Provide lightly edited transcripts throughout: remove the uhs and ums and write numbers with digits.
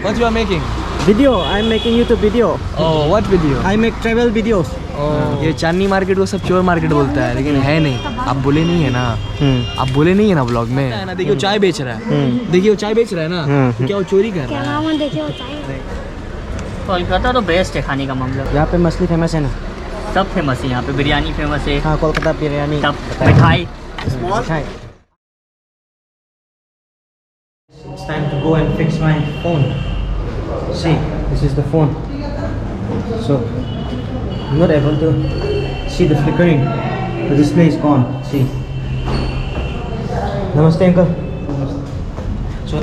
What you are making? Video. I'm making YouTube video. Oh, what video? I make travel videos. Oh, ये चांदनी market को सब चोर market बोलता है, लेकिन है नहीं. आप बोले नहीं है ना. आप बोले नहीं है ना ब्लॉग में. ना देखिए वो चाय बेच रहा है. देखिए वो चाय बेच रहा है ना. तो क्या वो चोरी कर रहा है? देखिए वो चाय. कोलकाता तो बेस्ट है खाने का मामला. यहाँ पे मछली फेमस है ना. सब फेमस है यहाँ पे. बिरयानी फेमस है. हाँ, कोलकाता बिरयानी. सब मिठाई. मिठाई. It's time to go and fix my phone. See, this is the phone. So I'm not able to see the flickering. The display is gone. See. Namaste, uncle. So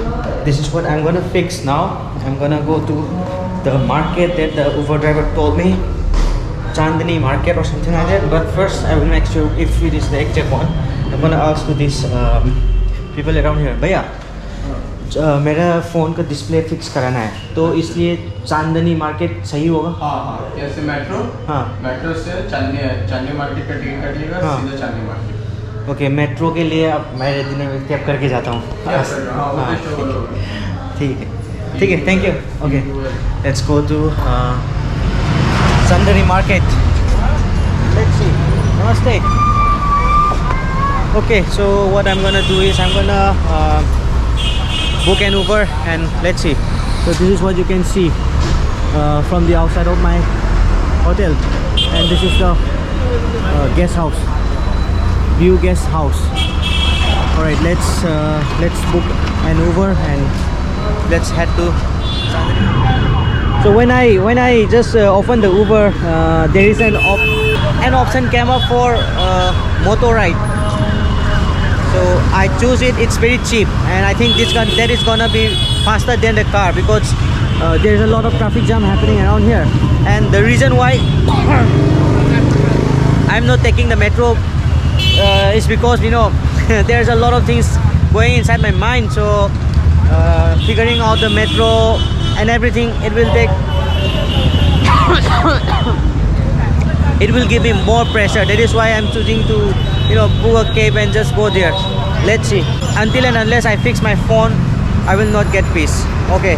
this is what I'm gonna fix now. I'm gonna go to the market that the Uber driver told me, Chandni Market or something like that. But first, I will make sure if it is the exact one. I'm gonna ask to these people around here. Bhaiya, मेरा phone का display fix कराना है, तो इसलिए चांदनी market सही होगा? हाँ, जैसे मेट्रो. हाँ, मेट्रो से चांदनी मार्केट का टिकट काटिएगा. हाँ. सीधा चांदनी मार्केट. ओके, मेट्रो के लिए अब मैं दिन कैब करके जाता हूँ. ठीक है, thank you. Okay, let's go to Chandni market. Let's see. नमस्ते. Okay, so what I am gonna do is I am gonna book an Uber and let's see. So this is what you can see from the outside of my hotel, and this is the guest house, view guest house. All right, let's book an Uber and let's head to Chandni. So when I just open the Uber, there is an option came up for motor ride. So I choose it. It's very cheap, and I think that is gonna be faster than the car because there is a lot of traffic jam happening around here. And the reason why I'm not taking the metro is because, you know, there's a lot of things going inside my mind. So figuring out the metro and everything, it will take it will give me more pressure. That is why I'm choosing to, you know, book a cab and just go there. Let's see. Until and unless I fix my phone, I will not get peace. Okay,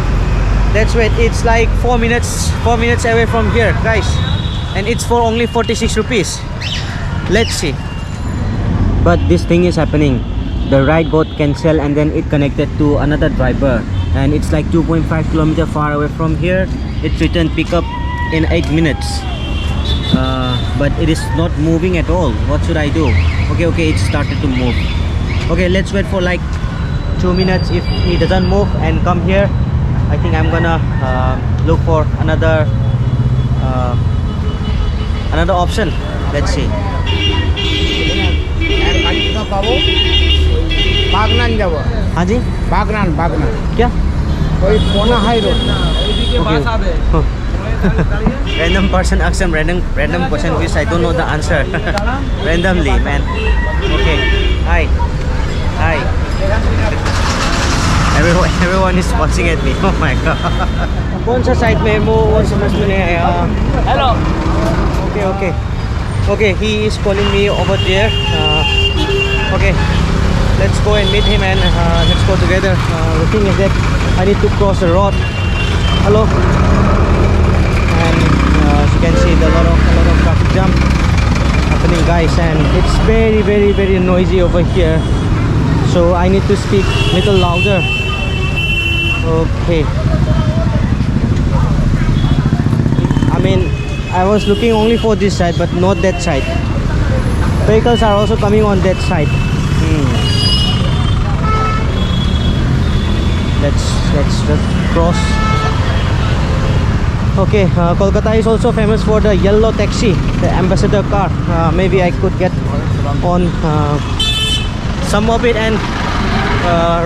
let's wait. It's like 4 minutes away from here, guys, and it's for only 46 rupees. Let's see. But this thing is happening. The ride got cancelled and then it connected to another driver, and it's like 2.5 kilometers far away from here. It's return pickup in 8 minutes. But it is not moving at all. What should I do? Okay, it started to move. Okay, let's wait for like 2 minutes. If he doesn't move and come here, I think I'm gonna look for another option. Let's see. Bagnan जाओ. हाँ जी, बागनान क्या? कोई कोना high road. Random person asks some random question which I don't know the answer. Randomly, man. Okay. Hi. Everyone is watching at me. Oh my god. कौन सा side में वो समझ में नहीं आया. Hello. Okay. He is calling me over there. Okay. Let's go and meet him and let's go together. The thing is that I need to cross the road. Hello. And as you can see, a lot of traffic jam happening, guys, and it's very, very, very noisy over here. So I need to speak little louder. Okay. I mean, I was looking only for this side, but not that side. Vehicles are also coming on that side. Let's cross. Okay, Kolkata is also famous for the yellow taxi, the ambassador car. Maybe I could get on some of it and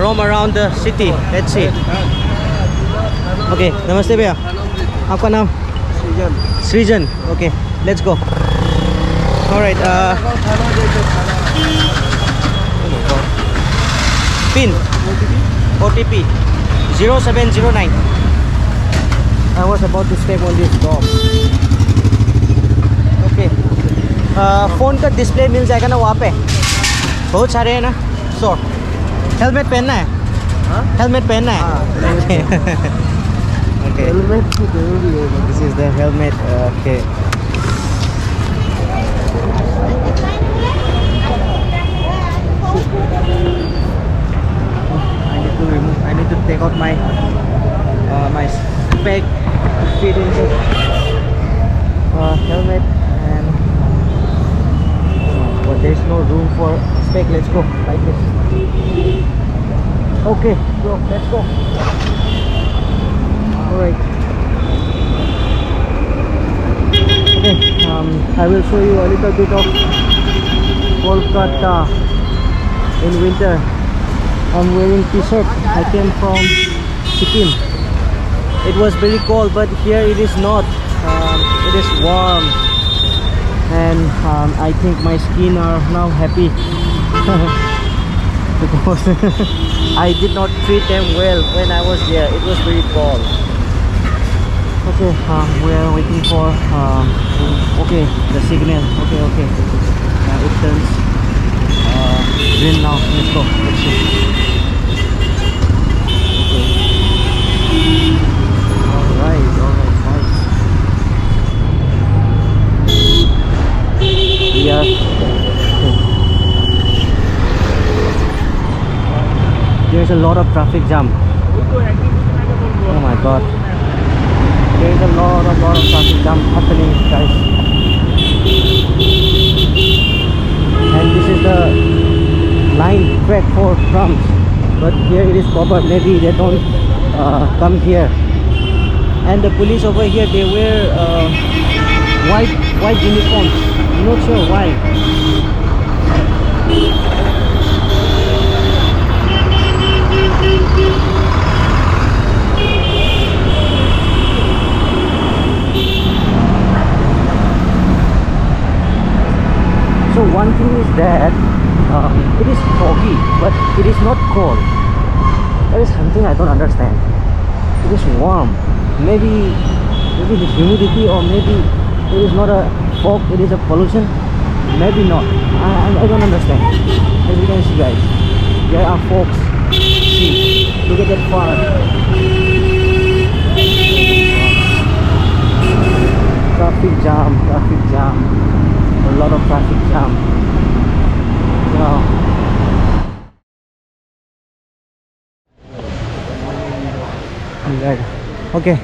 roam around the city. Let's see. Okay, namaste भैया. आपका नाम? Srijan. Okay, let's go. All right. Pin. OTP 0709. I was about to step on this dog. Okay. Phone का display मिल जाएगा ना वहाँ पे? बहुत सारे हैं ना. हेलमेट पहनना है? हेलमेट पहनना है. Okay. हेलमेट की जरूरी है This is the helmet. Okay. I need to take out my my spec to fit in the helmet, and but there is no room for spec. Let's go like this. Okay, bro, let's go. All right. Okay, I will show you a little bit of Kolkata in winter. I'm wearing t-shirt. I came from Sikkim. It was very cold, but here it is not. It is warm, and I think my skin are now happy because I did not treat them well when I was there. It was very cold. Okay, we are waiting for okay, the signal. Okay, it turns green now. Let's go. Let's see. Alright, nice. We are there's a lot of traffic jam. Oh my god. There is a lot of traffic jam happening, guys. And this is the line track for trams, but here it is proper. Maybe they don't come here. And the police over here, they wear white uniforms. I'm not sure why. So one thing is that it is foggy, but it is not cold. That is something I don't understand. It is warm. Maybe the humidity, or maybe it is not a fog, it is a pollution. Maybe not. I don't understand. As you can see, guys, there are fogs. See, look at that far. Traffic jam. A lot of traffic jam. Wow. Right. Okay.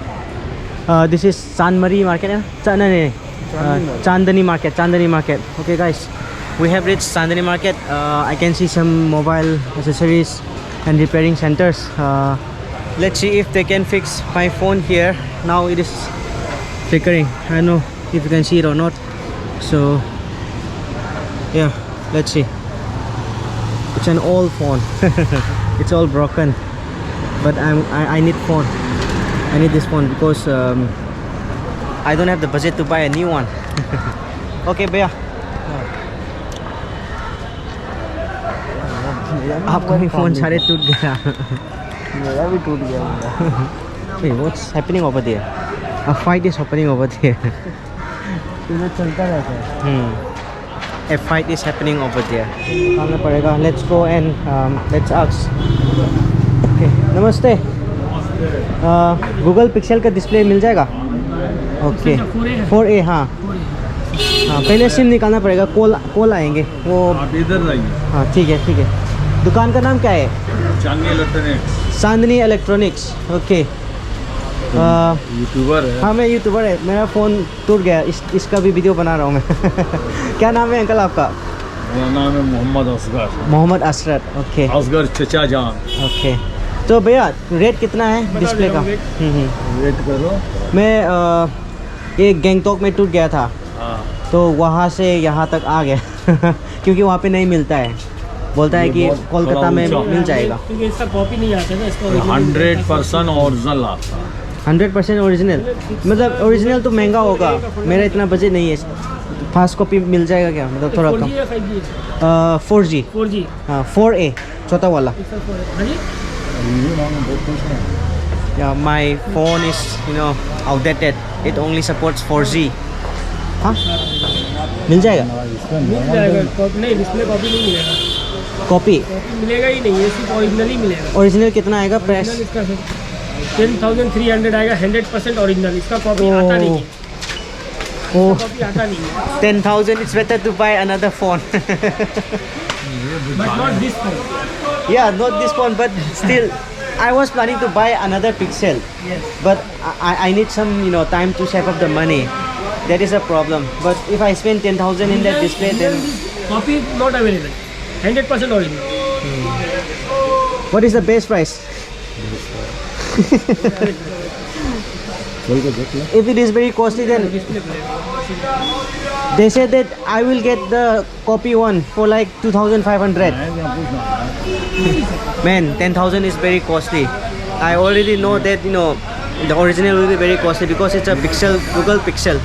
This is Chandni Market. Chandni Market. Okay, guys, we have reached Chandni Market. I can see some mobile accessories and repairing centers. Let's see if they can fix my phone here. Now it is flickering. I don't know if you can see it or not. So yeah, let's see. It's an old phone. It's all broken, but I need phone. I need this phone because I don't have the budget to buy a new one. Okay, भैया, आपका भी phone सारे टूट गया. मेरा भी टूट गया मेरा. Wait, what's happening over there? A fight is happening over there. इधर चलता रहता है. A fight is happening over there. निकालना पड़ेगा. Let's go and let's ask. Okay, नमस्ते. गूगल पिक्सल का डिस्प्ले मिल जाएगा? Okay, 4A. हाँ, पहले सिम निकालना पड़ेगा. कॉल आएंगे वो. आप इधर आइए. हाँ, ठीक है. दुकान का नाम क्या है? चांदनी इलेक्ट्रॉनिक्स. ओके. यूट्यूबर है. हाँ, मैं यूट्यूबर है. मेरा फ़ोन टूट गया. इसका भी वीडियो बना रहा हूँ मैं. क्या नाम है अंकल आपका? मेरा नाम है मोहम्मद असरत. ओके. असगर चचा जान. ओके. तो भैया, रेट कितना है डिस्प्ले का? वेट करो. मैं ये गैंगटॉक में टूट गया था. हाँ. तो वहाँ से यहाँ तक आ गया क्योंकि वहाँ पे नहीं मिलता है. बोलता है कि कोलकाता में मिल जाएगा. क्योंकि इसका कॉपी नहीं आता है, इसका 100% ओरिजिनल आता है. 100% ओरिजिनल. मतलब ओरिजिनल तो महंगा होगा. मेरा इतना बजट नहीं है. फास्ट कॉपी मिल जाएगा क्या? मतलब थोड़ा कम. 4G. हाँ, 4A छोटा वाला. Yeah, my phone is outdated. It only supports 4G. हाँ, मिल जाएगा. नहीं, डिस्प्ले कॉपी नहीं मिलेगा. कॉपी मिलेगा ही नहीं, ये सिर्फ ओरिजिनल ही मिलेगा. ओरिजिनल कितना आएगा प्राइस? 10,300 आएगा 100% ओरिजिनल। इसका कॉपी आता नहीं है, Oh, कॉपी आता नहीं है। 10,000. It's better to buy another phone. But not this phone. Yeah, not this phone, but still, I was planning to buy another Pixel. Yes. But I need some time to save up the money. That is a problem. But if I spend 10,000 in that display, then copy not available, 100% original. what is the best price? If it is very costly, then they said that I will get the copy one for like 2,500. Man, 10,000 is very costly. I already know that the original will be very costly because it's a Pixel, Google Pixel.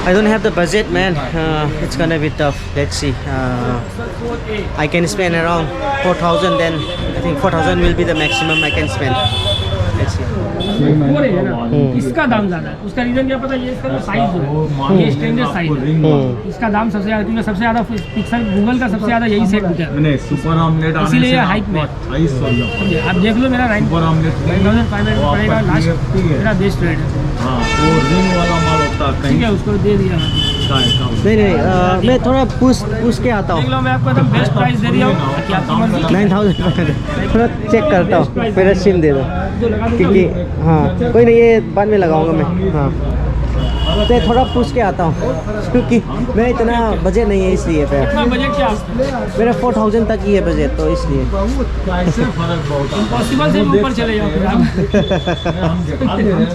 I don't have the budget, man. It's gonna be tough. Let's see. I can spend around 4,000. Then I think 4,000 will be the maximum I can spend. Let's see. Four है ना, इसका दाम ज़्यादा है। उसका reason क्या पता है? ये इसका साइज जो है, ये स्टैंडर्ड साइज है, इसका दाम सबसे ज़्यादा, क्योंकि सबसे ज़्यादा पिक्सल गूगल का सबसे ज़्यादा यही सेट बिका है, नहीं सुपर आमलेट आने इसीलिए से ये हाइप में। 2800 आप देख लो मेरा सुपर आमलेट 9,500 पड़ेगा लास्ट, मेरा बेस्ट रेट है। हाँ वो रिंग वाला माल होता है ठीक कहीं है, उसको दे दिया मैंने। नहीं, मैं थोड़ा पूछ के आता देख हूँ। लो, मैं आपको एकदम बेस्ट प्राइस दे दिया हूँ कि आपकी मर्जी। 9,000 थोड़ा चेक करता हूँ, फिर सिम दे दो, क्योंकि हाँ कोई नहीं, ये बाद में लगाऊंगा मैं। हाँ तो थोड़ा पूछ के आता हूँ, क्योंकि मेरा इतना बजट नहीं है, इसलिए फिर कितना बजट क्या आपका? मेरा 4,000 तक ही है बजट, तो इसलिए कैसे फर्क बहुत आता है। पॉसिबल से ऊपर चले जाओ फिर आप। हम दिखा दे रहे हैं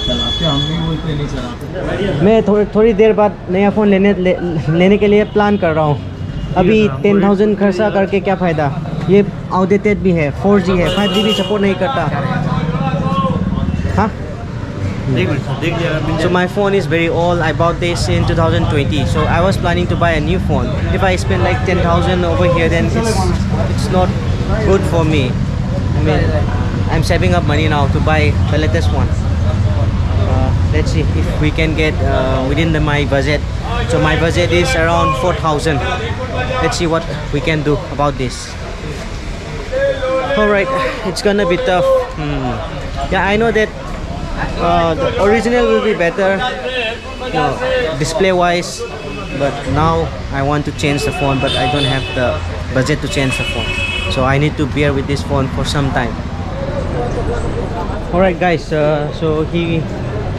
चलाते, हम भी बोलते नहीं चलाते। मैं थोड़ी देर बाद नया फ़ोन लेने के लिए प्लान कर रहा हूँ। अभी 10,000 खर्चा करके क्या फ़ायदा? ये आउटडेटेड भी है, 4G है, 5G भी सपोर्ट नहीं करता। हाँ, so my phone is very old. I bought this in 2020, so I was planning to buy a new phone. If I spend like 10,000 over here, then it's not good for me. I mean, I'm saving up money now to buy the latest one. Let's see if we can get within my budget. So my budget is around 4,000. Let's see what we can do about this. Alright, it's gonna be tough. Yeah, I know that the original will be better, display wise, but now I want to change the phone, but I don't have the budget to change the phone, so I need to bear with this phone for some time. Alright guys, so he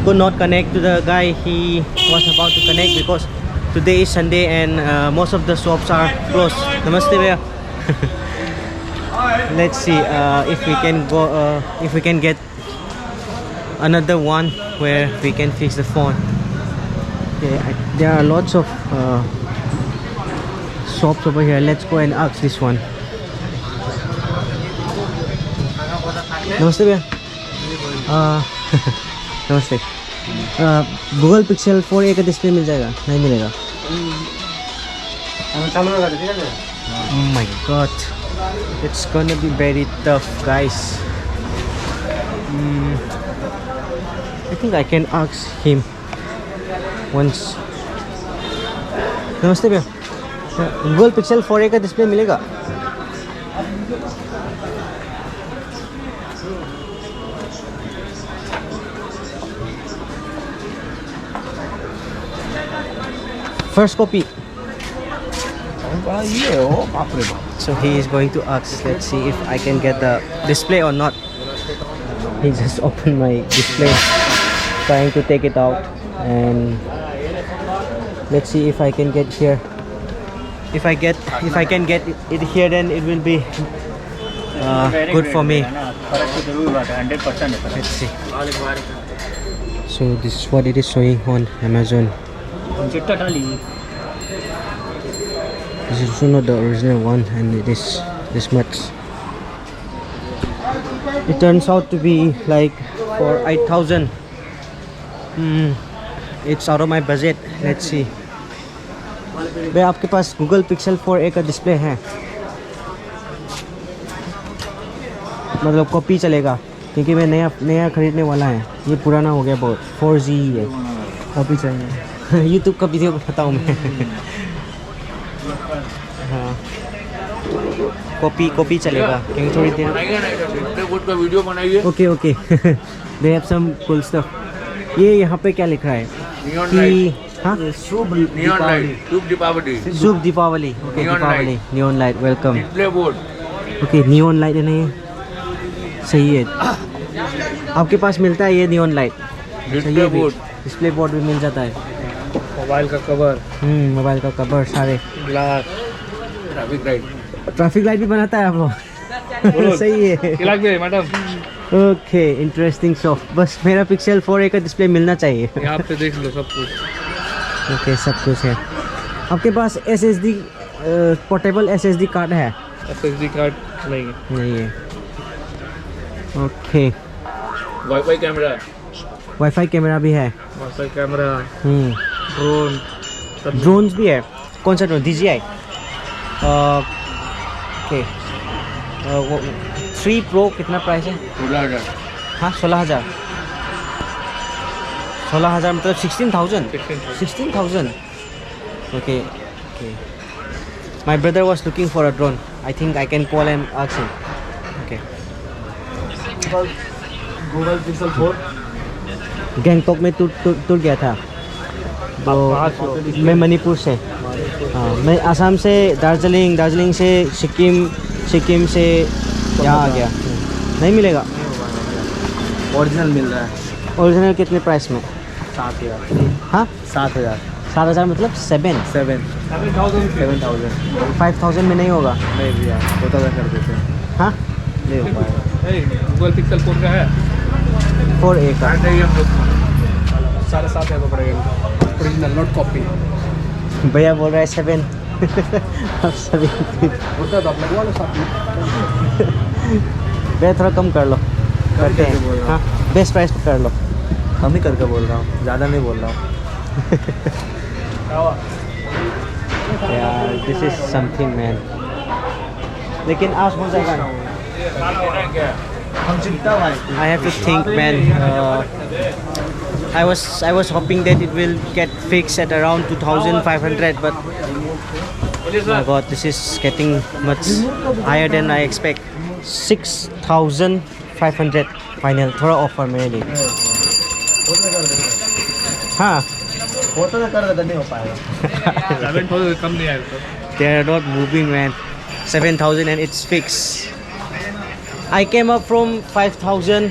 could not connect to the guy he was about to connect because today is Sunday and most of the shops are closed. Namaste bhaiya. Let's see if we can go, if we can get another one where we can fix the phone. Okay, there are lots of shops over here. Let's go and ask this one. Namaste bhaiya. नमस्ते। Google pixel 4a का display मिल जाएगा? नहीं मिलेगा। Oh my god, it's gonna be very tough guys. I think I can ask him once. नमस्ते भैया, Google pixel 4a का display मिलेगा? First copy. So he is going to ask. Let's see if I can get the display or not. He just opened my display, trying to take it out, and let's see if I can get here. If I can get it here, then it will be good for me. Let's see. So this is what it is showing on Amazon. This is also not the original one, and it is this much. It turns out to be like for 8,000. It's out of my budget. Let's see. भैया आपके पास Google pixel 4a का display है? मतलब copy चलेगा, क्योंकि मैं नया खरीदने वाला है। ये पुराना हो गया बहुत, 4G है, कॉपी चाहिए। YouTube का वीडियो बताता हूँ मैं। हाँ कॉपी चलेगा क्योंकि थोड़ी देर वीडियो बनाइए। Okay okay they have some cool stuff. ये यहाँ पे क्या लिखा है कि हाँ शुभ दीपावली। शुभ Deepavali. Okay Neon Deepavali neon light welcome. Display board. Okay neon light है ना ये सही है। आपके पास मिलता है ये neon light? Display board. Display board भी मिल जाता है। मोबाइल का कवर। मोबाइल का कवर सारे। ग्लास। ट्रैफिक लाइट भी बनाता है आप लोग सही है मैडम। Okay interesting shop. बस मेरा पिक्सल 4a का डिस्प्ले मिलना चाहिए। यहाँ पे देख लो सब कुछ। ओके सब कुछ है। आपके पास SSD पोर्टेबल SSD कार्ड है? SSD कार्ड नहीं है। Okay wifi camera. Wifi camera भी है। Wifi camera. ड्रोन। ड्रोन्स भी है। कौन सा ड्रोन? DJI। ओके 3 Pro कितना प्राइस है? 16,000। हाँ 16,000। 16,000 मतलब 16,000। Okay okay my brother was looking for a drone. I think I can call and ask him. Okay Google pixel 4। Gangtok में टूर गया था तो मैं मणिपुर से। हाँ मैं आसाम से दार्जिलिंग से सिक्किम से यहाँ आ गया। नहीं मिलेगा? ओरिजिनल मिल रहा है। ओरिजिनल कितने प्राइस में? 7,000। हाँ 7,000। 7,000 मतलब 7,000 5,000 में नहीं होगा? नहीं भैया 4,000 कर देते हैं। हाँ नहीं हो पाएगा। गूगल पिक्सल फोन का है 4a का। 7,500 का पड़ेगा। Original not copy. भैया बोल रहा है 7 अब 7 होता तो आप लगवा लो साथ में। भैया थोड़ा कम कर लो। करते कैसे बोल हैं रहा हाँ बेस्ट प्राइस कर लो। हम ही करके बोल रहा हूँ, ज़्यादा नहीं बोल रहा हूँ। यार दिस इज समथिंग मैन। लेकिन आज हो जाएगा ना? हम चिंता भाई। I have to think man. I was hoping that it will get fixed at around 2,500 but oh my god this is getting much higher than I expect. 6,500 final. थोड़ा offer मेरे लिए। हाँ होता तो कर देता, नहीं हो पाएगा। 7,000 कम नहीं आएगा। They are not moving man. 7,000 and it's fixed. I came up from 5,000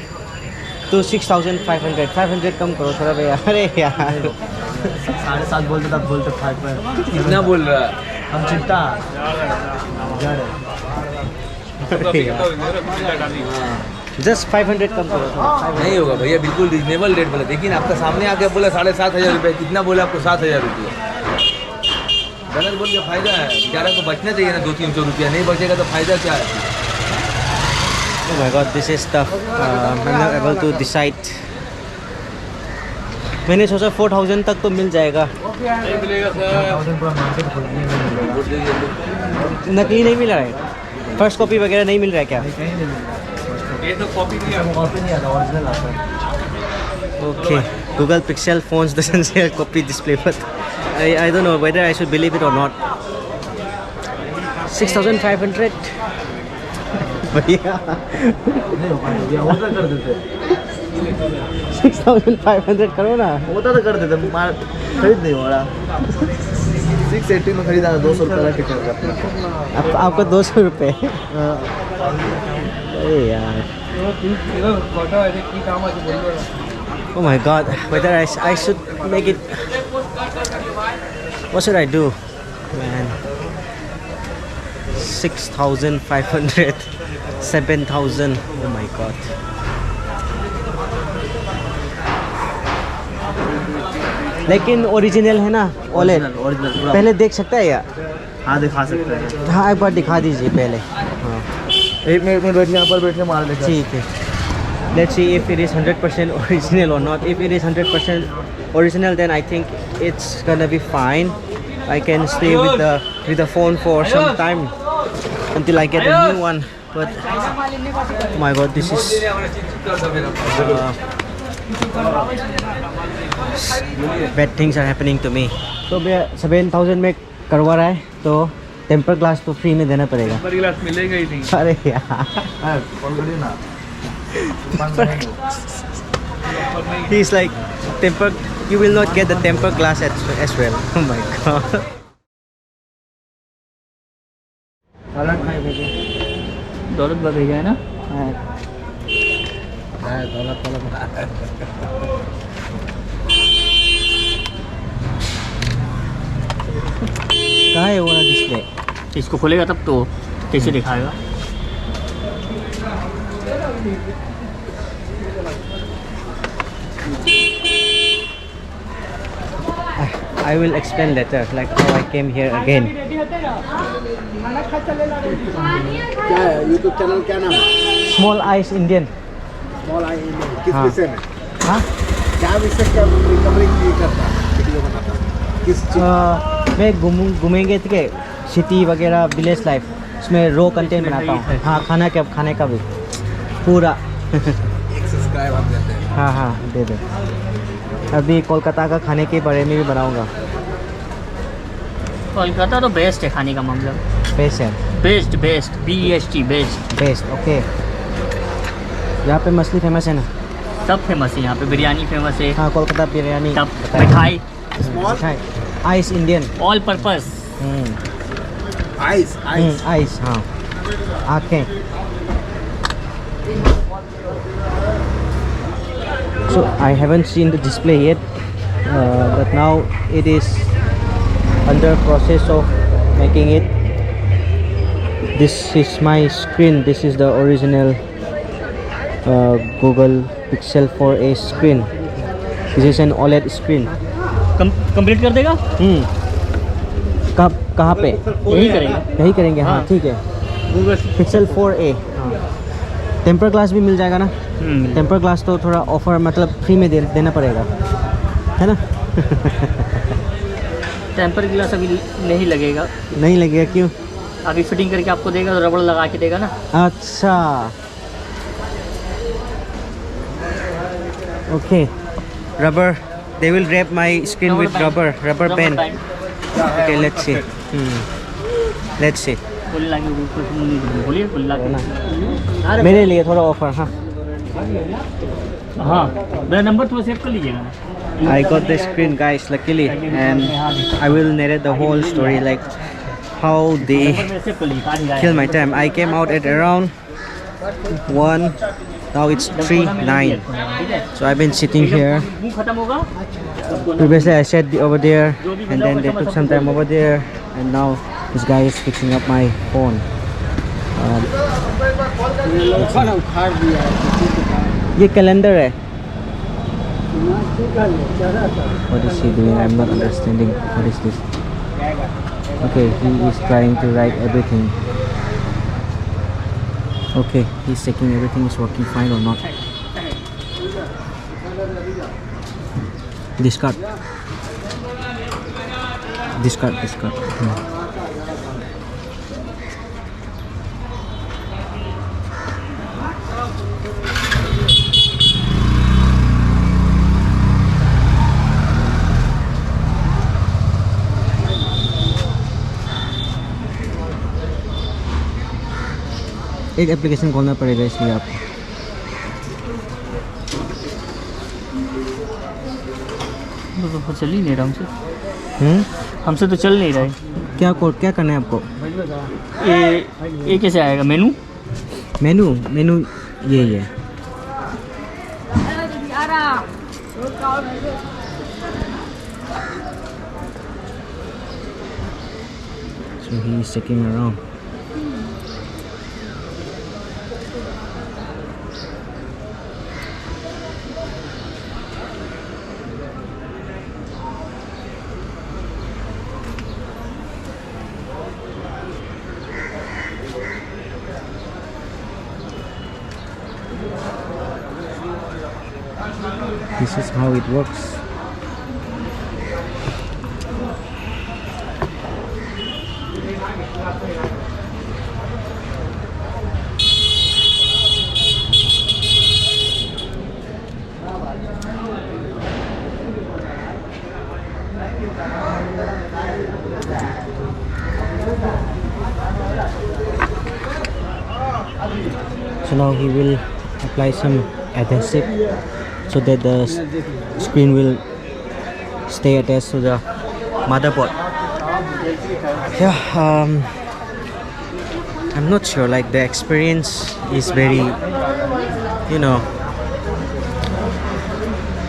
to 6,500. 500 कम करो थोड़ा भैया। अरे यार 7.5 बोलते तब बोलते 5 पर कितना बोल रहा है? हम चिंता जस्ट 500 कम करो थोड़ा। नहीं होगा भैया, बिल्कुल रीजनेबल रेट बोला। लेकिन आपका सामने आके बोला 7,500 रुपये। कितना बोला आपको? 7,000 रुपये। गलत बोल के फायदा है। बेचारा को बचना चाहिए ना 200-300 रुपया। नहीं बचेगा तो फायदा क्या है? Oh my god, this is tough. I'm not able to decide. मैंने सोचा 4,000 तक तो मिल जाएगा। नहीं मिलेगा सर। पूरा मार्केट नकली नहीं मिल रहा है? फर्स्ट कॉपी वगैरह नहीं मिल रहा है क्या? ये तो कॉपी नहीं आता, ओरिजिनल आता है। Okay, Google Pixel phones doesn't say copy display, but I don't know whether I should believe it or not. 6,500. भैया होता कर देते। 6,500 करो ना। होता तो कर देते। खरीद नहीं हो रहा। 680 में खरीदा 200 रुपये का टिकट। आपको 200 रुपये? अरे यार oh my god, whether I should make it. What should I do man? 6,500 7,000 oh my god. लेकिन ओरिजिनल है ना? ओलेड ओरिजिनल पहले देख सकता है या? हाँ दिखा सकते हैं। हाँ एक बार दिखा दीजिए पहले। हाँ 1 मिनट में बैठ यहाँ पर बैठ के मार लेते हैं। ठीक है। Let's see if it is 100% original or not. If it is 100% original, then I think it's gonna be fine. I can stay with the phone for some time until I get a new one. But oh my god, this is bad things are happening to me. तो भैया 7,000 में करवा रहा है तो temper glass तो free में देना पड़ेगा। टेम्पर ग्लास मिलेगा ही नहीं। अरे यार, कॉल करिए ना। he is like temper. You will not get the temper glass as well. Oh my god. सलाद खाए भेजे। दौलत बा भेजा है ना। कहाँ है वो वाला डिस्प्ले? इसको खोलेगा तब तो कैसे दिखाएगा। I will explain later, like how I came here again. क्या है यूट्यूब चैनल क्या नाम है? Small Eyes Indian. Small I Indian. किस हाँ। विषय में? हाँ? क्या विषय का रिकवरी करता है, वीडियो बनाता है? किस चीज? मैं घूमेंगे ठीक है, सिटी वगैरह, विलेज लाइफ, उसमें रो कंटेंट बनाता हूँ। हाँ, खाने का भी पूरा। एक सब्सक्राइब हम देते हैं। हाँ हाँ, दे दे। अभी कोलकाता का खाने के बारे में भी बनाऊंगा। कोलकाता तो बेस्ट है खाने का मामला। बेस्ट है। Best best BEST best. Best, okay. यहाँ पे मछली फेमस है ना? सब फेमस है यहाँ पे। बिरयानी फेमस है। हाँ, कोलकाता बिरयानी। तब मिठाई small ice Indian. All purpose. Ice ice ice, हाँ, आँखें। So I haven't seen the display yet, but now it is under process of making it. This is my screen. This is the original Google Pixel 4a screen. This is an OLED screen. Complete कर देगा। कहाँ पे? यही करेंगे। यही करेंगे, हाँ, हाँ। ठीक है। Google Pixel 4a। Temper glass भी मिल जाएगा ना? टेम्पर ग्लास तो थोड़ा ऑफर, मतलब फ्री में देना पड़ेगा, है ना? टेम्पर ग्लास अभी नहीं लगेगा। नहीं लगेगा, क्यों? अभी फिटिंग करके आपको देगा तो रबड़ लगा के देगा ना। अच्छा, okay. Rubber, they will wrap my screen with rubber pen. Okay, let's see. Let's see. बोलिए मेरे लिए थोड़ा ऑफर, हाँ। हाँ, मेरा नंबर थोड़ा सेव कर लीजिएगा ना। I got the screen, guys, luckily, and I will narrate the whole story, like how they kill my time. I came out at around 1. Now it's 3:09. So I've been sitting here. Previously I sat over there, and then they took some time over there, and now this guy is fixing up my phone. ये calendar है। What is he doing? I'm not understanding. What is this? Okay, he is trying to write everything. Okay, he's checking everything is working fine or not. Discard. एक application खोलना पड़ेगा इसलिए आपको। तो चल ही नहीं रहा हमसे तो चल नहीं रहा है। क्या करना है आपको? ये कैसे आएगा? मेनू ये है। So he is checking around. This is how it works. So now he will apply some adhesive so that the screen will stay attached to the motherboard. Yeah, I'm not sure, like the experience is very, you know,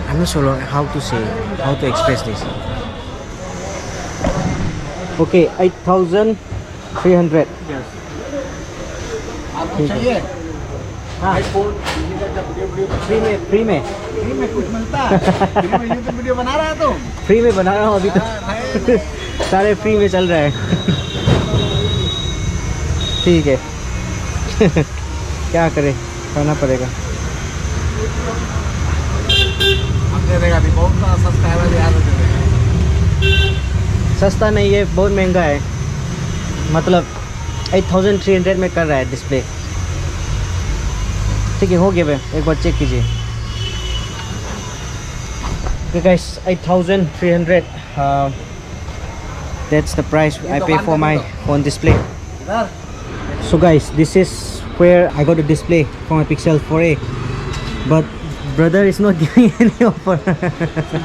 I'm not sure how to say, how to express this. Okay, 8,300. Yes. आपको चाहिए हाँ, free में free में कुछ मिलता है free में YouTube video बना रहा है तो फ्री में बना रहा हूँ अभी तो सारे फ्री में चल रहा है ठीक है क्या करें, करना पड़ेगा। हम दे देगा अभी बहुत सस्ता है वाली याद दे देगा। सस्ता नहीं है, बहुत महंगा है, मतलब 8,300 में कर रहा है डिस्प्ले। ठीक है, हो गया भाई, एक बार चेक कीजिए। Okay guys, 8,300 that's the price I pay for my phone display. So guys, this is where I got the display for my Pixel 4a, but brother is not giving any offer.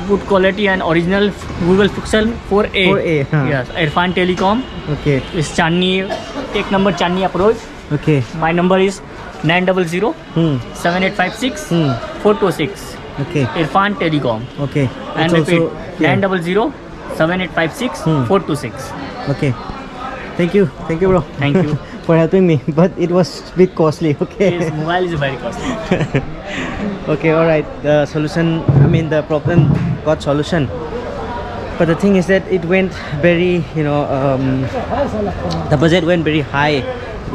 Good quality and original Google Pixel 4a. 4a, हाँ. Yes, Irfan Telecom. Okay, Is Chandni, take number Chandni approach. okay. My number is 900 Hmm. 7856 Hmm. 426. Okay. Irfan Telecom. Okay. And It's repeat, also yeah. 900 7856 Hmm. 426. Okay. Thank you, bro. Thank you. for helping me, but it was a bit costly. Okay. Yes, mobile is very costly. Okay, all right. The solution, I mean the problem got solution, but the thing is that it went very, you know, the budget went very high. It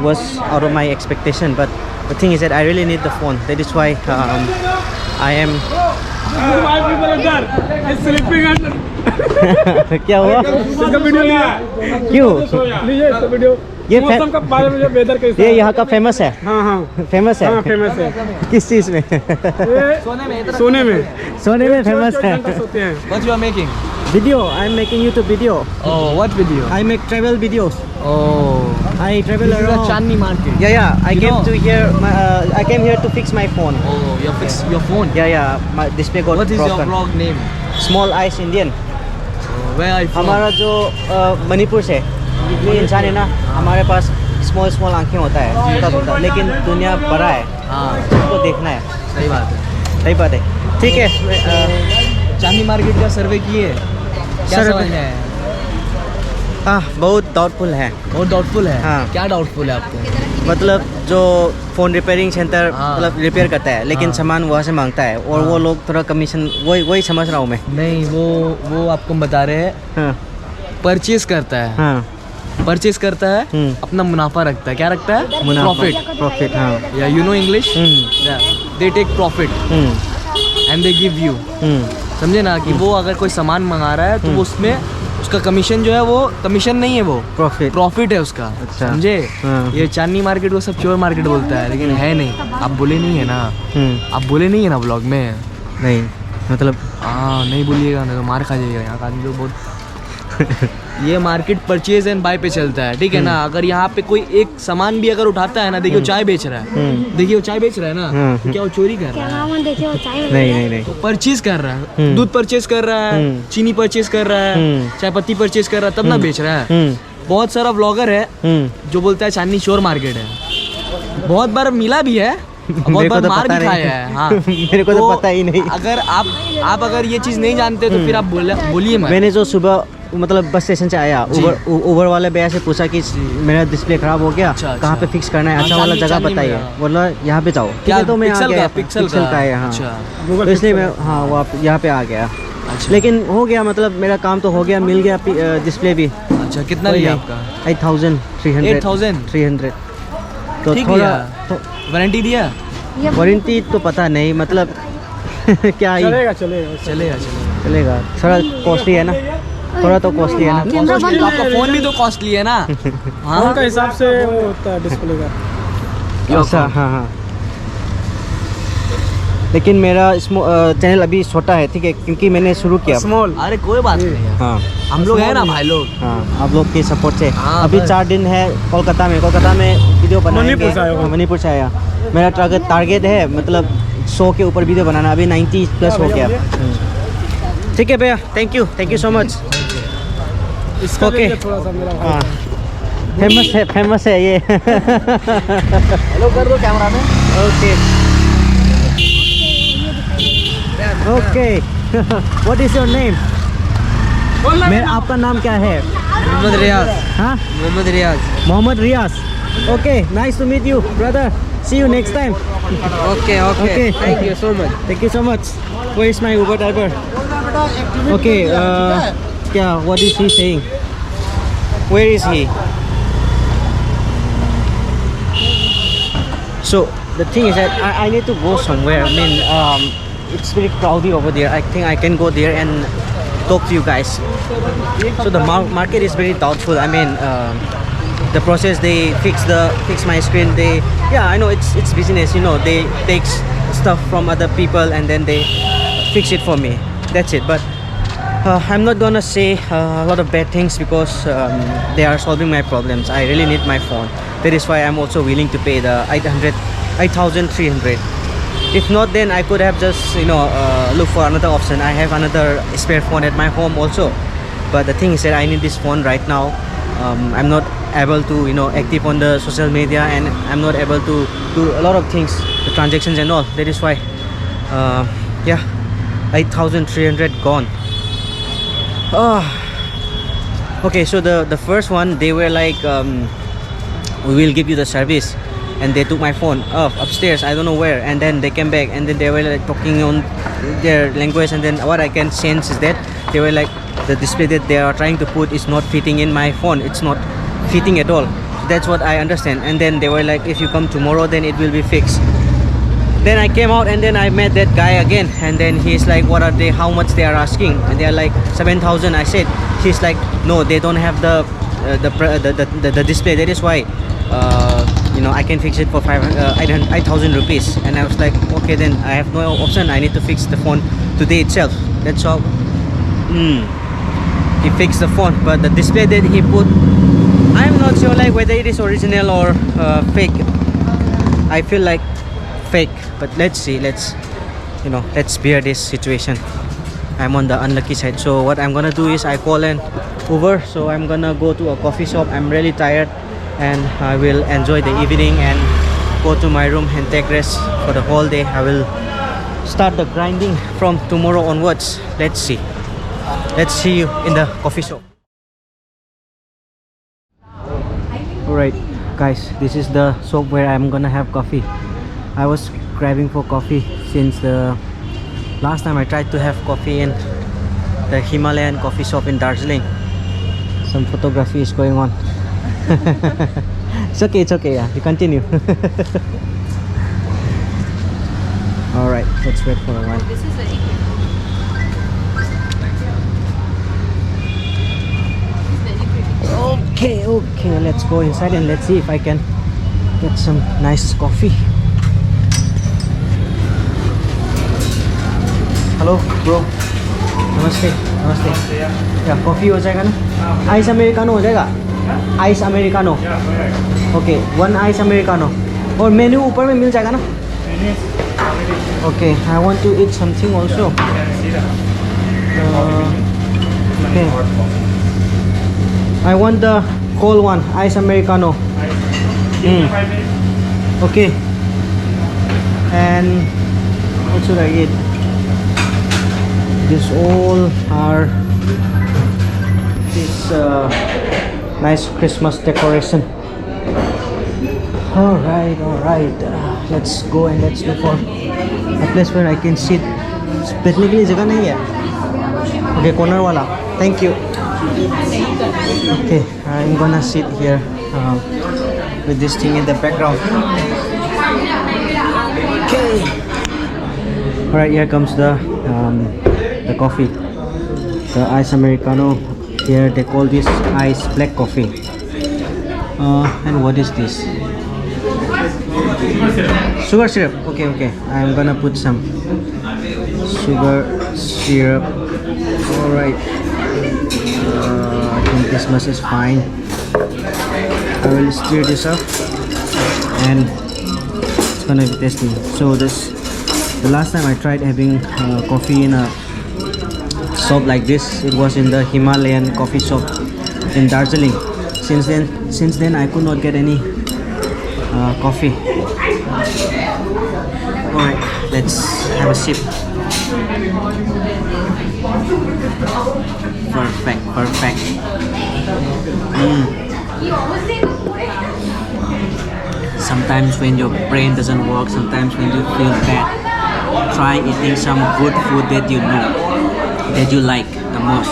was out of my expectation, but the thing is that I really need the phone. That is why I am. क्या हुआ? क्यों? ये मौसम का बारे में weather कैसा ये यहाँ का फेमस है। हाँ हाँ फेमस है। हाँ फेमस है। किस चीज में? सोने में सोने में फेमस है। सोते हैं। What you are making? Video. I'm making YouTube video. Oh, what video? I make travel videos. Oh, I travel this is around. a Chandni Market. Yeah. I You came know? to here. I came here to fix my phone. Oh, you fix your phone. Yeah. My display got What is your broken. vlog name? Small Eyes Indian. Oh, where are you from? हमारा जो मणिपुर से जितने इंसान है ना, हमारे पास small आंखें होता है, छोटा, लेकिन दुनिया बड़ा है, हाँ, सबको देखना है। सही बात है। सही बात है। ठीक है। चांदनी मार्केट का सर्वे किए, क्या सर्वे- समझ में आया? बहुत डाउटफुल है। बहुत डाउटफुल है। हाँ। क्या डाउटफुल है आपको? मतलब जो फ़ोन रिपेयरिंग सेंटर हाँ। मतलब रिपेयर करता है, लेकिन हाँ। सामान वहाँ से मांगता है, और हाँ। वो लोग थोड़ा कमीशन, वही समझ रहा हूँ मैं। नहीं, वो आपको बता रहे हैं, हाँ परचेज करता है, हाँ। परचेज करता है, हम्म। अपना मुनाफा रखता है। क्या रखता है? प्रॉफिट। हाँ। या you know English? They take profit and they give you. समझे ना कि वो अगर कोई सामान मंगा रहा है तो वो उसमें उसका कमीशन जो है, वो कमीशन नहीं है, वो प्रॉफिट है उसका। अच्छा। समझे? हाँ। ये चांदनी मार्केट को सब चोर मार्केट बोलता है, लेकिन है नहीं। आप बोले नहीं है ना, आप बोले नहीं है ना ब्लॉग में। नहीं, मतलब हाँ, नहीं बोलिएगा ना तो मार खा जाइएगा। यहाँ का आदमी लोग बहुत ये मार्केट परचेज एंड बाय पे चलता है, ठीक है ना। अगर यहाँ पे कोई एक सामान भी अगर उठाता है ना, देखिए वो चाय बेच रहा है, देखिए वो चाय बेच रहा है ना, तो क्या वो चोरी कर रहा है? नहीं। तो परचेज कर रहा है, दूध परचेज कर रहा है, चीनी परचेज कर रहा है, चाय पत्ती परचेज कर रहा है, तब ना बेच रहा है। बहुत सारा ब्लॉगर है जो बोलता है चांदनी चोर मार्केट है। बहुत बार मिला भी है, बहुत बार मार भी खाया है। हाँ, मेरे को तो पता ही नहीं। अगर आप अगर ये चीज़ नहीं जानते तो फिर आप बोलिए मत। मैंने जो सुबह मतलब बस स्टेशन से आया, उबर वाले भैया से पूछा कि मेरा डिस्प्ले खराब हो गया, अच्छा। कहाँ पे फिक्स करना है, अच्छा वाला जगह बताइए। बोला यहाँ पे जाओ। क्या तो मैं आ गया, पिक्सल का है। हाँ, अच्छा। तो इसलिए मैं वो यहाँ पे आ गया। अच्छा। लेकिन हो गया, मतलब मेरा काम तो हो गया, मिल गया डिस्प्ले भी। अच्छा, कितना लिया आपका? 8,300। तो ठीक थोड़ा वारंटी दिया? वारंटी तो पता नहीं, मतलब क्या ही चलेगा। थोड़ा कॉस्टली है ना, थोड़ा तो कॉस्टली है ना। आपका फोन भी तो कॉस्टली है ना। हाँ, का हिसाब से वो होता है डिस्प्ले का। अच्छा, हाँ। लेकिन मेरा चैनल अभी छोटा है, ठीक है, क्योंकि मैंने शुरू किया स्मॉल। अरे कोई बात नहीं है, हाँ। हम लोग हैं ना भाई लोग। हाँ, आप लोग के सपोर्ट से हाँ, अभी बस। 4 दिन है कोलकाता में वीडियो बनाएंगे। मणिपुर से आया हूँ। मणिपुर से आया। मेरा टारगेट है मतलब 100 के ऊपर वीडियो बनाना, अभी 90 प्लस हो गया। ठीक है भैया, थैंक यू सो मच। इसका ओके। देखिए थोड़ा सा मेरा भाई। हाँ फेमस है ये। हेलो कर दो कैमरा में। Okay okay. What is your name? मैं आपका नाम क्या है? मोहम्मद रियाज। हाँ, Mohammed Riyaz. Mohammed Riyaz. Okay, nice to meet you brother, see you next time. Okay okay, thank you so much. Thank you so much. Where is my Uber driver? Okay, क्या what is he saying? Where is he? So the thing is that I need to go somewhere. I mean, it's very crowded over there. I think I can go there and talk to you guys. So the market is very doubtful. I mean, the process they fix my screen. Yeah, I know it's business. You know, they take stuff from other people and then they fix it for me. That's it. But I'm not gonna say a lot of bad things because they are solving my problems. I really need my phone. That is why I'm also willing to pay the 8,300. If not, then I could have just look for another option. I have another spare phone at my home also. But the thing is that I need this phone right now. I'm not able to active on the social media, and I'm not able to do a lot of things, the transactions and all. That is why yeah, 8,300 gone. Okay, so the first one, they were like we will give you the service, and they took my phone upstairs, I don't know where, and then they came back and then they were like talking on their language, and then what I can sense is that they were like the display that they are trying to put is not fitting in my phone. It's not fitting at all. That's what I understand. And then they were like, if you come tomorrow then it will be fixed. Then I came out and then I met that guy again, and then he's like, what are they, how much they are asking? And they are like 7,000. I said, he's like, no, they don't have the display. That is why I can fix it for 8,000 rupees. And I was like, okay, then I have no option. I need to fix the phone today itself. That's all. He fixed the phone, but the display that he put, I'm not sure like whether it is original or fake. I feel like fake, but let's see. Let's bear this situation. I'm on the unlucky side. So what I'm gonna do is I call an Uber. So I'm gonna go to a coffee shop. I'm really tired, and I will enjoy the evening and go to my room and take rest for the whole day. I will start the grinding from tomorrow onwards. Let's see you in the coffee shop. Alright guys, this is the shop where I'm gonna have coffee. I was craving for coffee since the last time I tried to have coffee in the Himalayan coffee shop in Darjeeling. Some photography is going on. It's okay, yeah, you continue. Alright, let's wait for a while. Okay, let's go inside and let's see if I can get some nice coffee. Hello bro, नमस्ते। क्या coffee हो जाएगा ना? Ice americano हो जाएगा? Ice americano. Okay, 1 ice americano. और menu ऊपर में मिल जाएगा ना? Okay, I want to eat something also. Okay, I want the cold one, ice americano. Okay. And what should I eat? These all are this nice Christmas decoration. Alright. Let's go and let's look for a place where I can sit. बैठने के लिए जगह नहीं है. Okay, corner वाला. Thank you. Okay, I'm gonna sit here with this thing in the background. Okay. Alright, here comes the coffee, the ice americano. Here they call this ice black coffee. And what is this? Sugar syrup. Okay. I'm gonna put some sugar syrup. Alright. I think this much is fine. I will stir this up and it's gonna be tasty. So the last time I tried having coffee in a shop like this, it was in the Himalayan coffee shop in Darjeeling. Since then I could not get any coffee. Alright, let's have a sip. Perfect. Sometimes when your brain doesn't work, sometimes when you feel bad, try eating some good food that you know, that you like the most.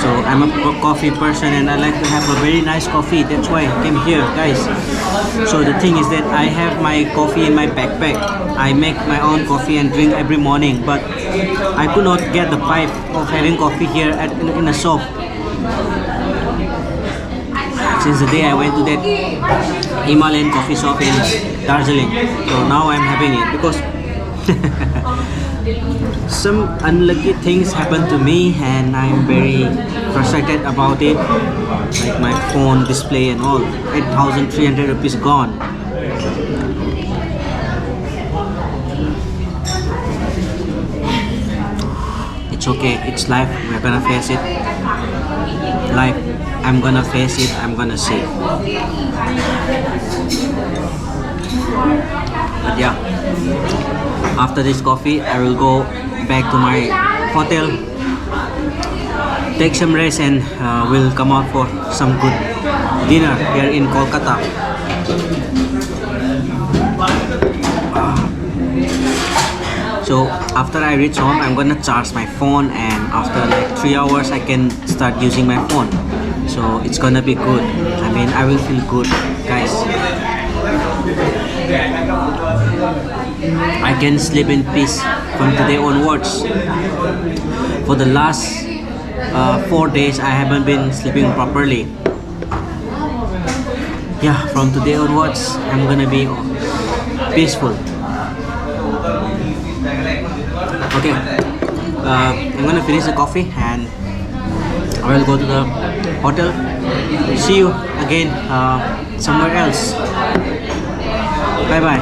So I'm a coffee person and I like to have a very nice coffee. That's why I came here, guys. So the thing is that I have my coffee in my backpack. I make my own coffee and drink every morning, but I could not get the vibe of having coffee here in a shop. Since the day I went to that Himalayan coffee shop in Darjeeling, so now I'm having it because some unlucky things happened to me and I'm very frustrated about it, like my phone display and all. 8,300 rupees gone. It's okay, it's life, we're gonna face it. Life, I'm gonna face it, I'm gonna see. But yeah, after this coffee I will go back to my hotel, take some rest, and we'll come out for some good dinner here in Kolkata. So after I reach home, I'm gonna charge my phone, and after like 3 hours I can start using my phone. So it's gonna be good. I mean, I will feel good, guys. I can sleep in peace from today onwards. For the last 4 days I haven't been sleeping properly. Yeah, from today onwards I'm gonna be peaceful. Okay, I'm gonna finish the coffee and I will go to the hotel. See you again somewhere else. Bye bye.